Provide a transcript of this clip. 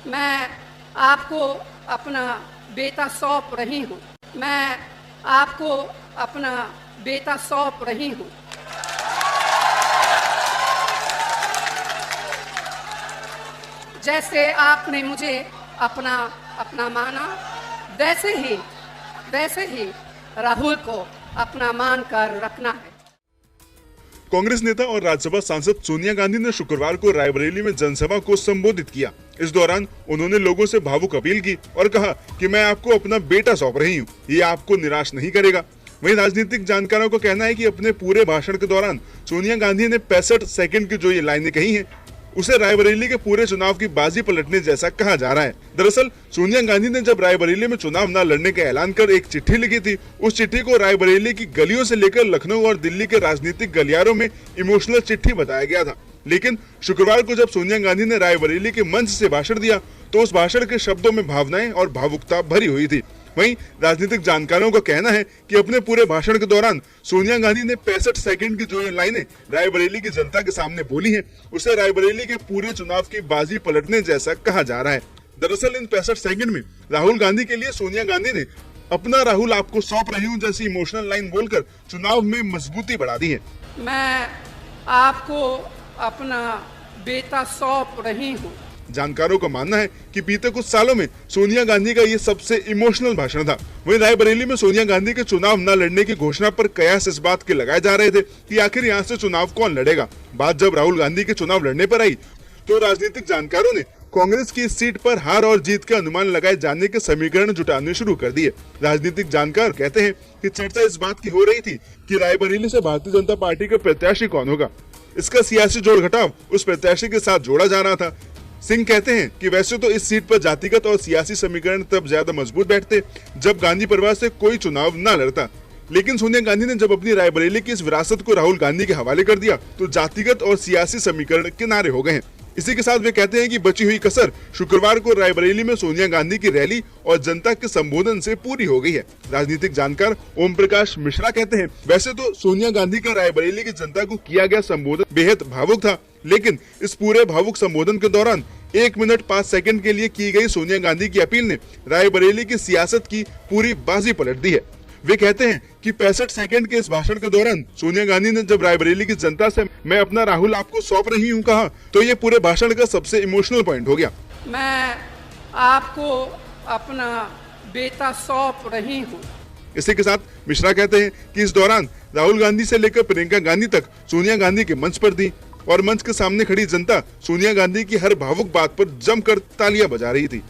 मैं आपको अपना बेटा सौंप रही हूँ। मैं आपको अपना बेटा सौंप रही हूँ। जैसे आपने मुझे अपना माना, वैसे ही राहुल को अपना मानकर रखना है। कांग्रेस नेता और राज्यसभा सांसद सोनिया गांधी ने शुक्रवार को रायबरेली में जनसभा को संबोधित किया। इस दौरान उन्होंने लोगों से भावुक अपील की और कहा कि मैं आपको अपना बेटा सौंप रही हूँ, ये आपको निराश नहीं करेगा। वहीं राजनीतिक जानकारों का कहना है कि अपने पूरे भाषण के दौरान सोनिया गांधी ने 65 सेकंड की जो ये लाइनें कही हैं, उसे रायबरेली के पूरे चुनाव की बाजी पलटने जैसा कहा जा रहा है। दरअसल सोनिया गांधी ने जब रायबरेली में चुनाव न लड़ने का ऐलान कर एक चिट्ठी लिखी थी, उस चिट्ठी को रायबरेली की गलियों से लेकर लखनऊ और दिल्ली के राजनीतिक गलियारों में इमोशनल चिट्ठी बताया गया था। लेकिन शुक्रवार को जब सोनिया गांधी ने रायबरेली के मंच से भाषण दिया तो उस भाषण के शब्दों में भावनाएं और भावुकता भरी हुई थी। वहीं राजनीतिक जानकारों का कहना है कि अपने पूरे भाषण के दौरान सोनिया गांधी ने 65 सेकंड की जो ये लाइनें रायबरेली की जनता के सामने बोली हैं, उसे रायबरेली के पूरे चुनाव की बाजी पलटने जैसा कहा जा रहा है। दरअसल इन 65 सेकंड में राहुल गांधी के लिए सोनिया गांधी ने अपना राहुल आपको सौंप रही हूँ जैसी इमोशनल लाइन बोलकर चुनाव में मजबूती बढ़ा दी है। मैं आपको अपना बेटा सौंप रही हूँ। जानकारों का मानना है कि बीते कुछ सालों में सोनिया गांधी का ये सबसे इमोशनल भाषण था। वहीं रायबरेली में सोनिया गांधी के चुनाव न लड़ने की घोषणा पर कयास इस बात के लगाए जा रहे थे कि आखिर यहाँ से चुनाव कौन लड़ेगा। बात जब राहुल गांधी के चुनाव लड़ने पर आई तो राजनीतिक जानकारों ने कांग्रेस की इस सीट पर हार और जीत के अनुमान लगाए जाने के समीकरण जुटाने शुरू कर दिए। राजनीतिक जानकार कहते हैं कि चर्चा इस बात की हो रही थी कि रायबरेली से भारतीय जनता पार्टी का प्रत्याशी कौन होगा। इसका सियासी जोड़ घटाव उस प्रत्याशी के साथ जोड़ा जा रहा था। सिंह कहते हैं कि वैसे तो इस सीट पर जातिगत और सियासी समीकरण तब ज्यादा मजबूत बैठते जब गांधी परिवार से कोई चुनाव न लड़ता, लेकिन सोनिया गांधी ने जब अपनी रायबरेली की इस विरासत को राहुल गांधी के हवाले कर दिया तो जातिगत और सियासी समीकरण किनारे हो गए हैं। इसी के साथ वे कहते हैं कि बची हुई कसर शुक्रवार को रायबरेली में सोनिया गांधी की रैली और जनता के संबोधन से पूरी हो गई है। राजनीतिक जानकार ओम प्रकाश मिश्रा कहते हैं, वैसे तो सोनिया गांधी का रायबरेली की जनता को किया गया संबोधन बेहद भावुक था, लेकिन इस पूरे भावुक संबोधन के दौरान 1 मिनट 5 सेकंड के लिए की गई सोनिया गांधी की अपील ने रायबरेली की सियासत की पूरी बाजी पलट दी है। वे कहते हैं कि 65 सेकंड के इस भाषण के दौरान सोनिया गांधी ने जब रायबरेली की जनता से मैं अपना राहुल आपको सौंप रही हूँ कहा तो ये पूरे भाषण का सबसे इमोशनल पॉइंट हो गया। मैं आपको अपना बेटा सौंप रही हूँ। इसी के साथ मिश्रा कहते हैं कि इस दौरान राहुल गांधी से लेकर प्रियंका गांधी तक सोनिया गांधी के मंच पर थी और मंच के सामने खड़ी जनता सोनिया गांधी की हर भावुक बात पर जमकर तालियां बजा रही थी।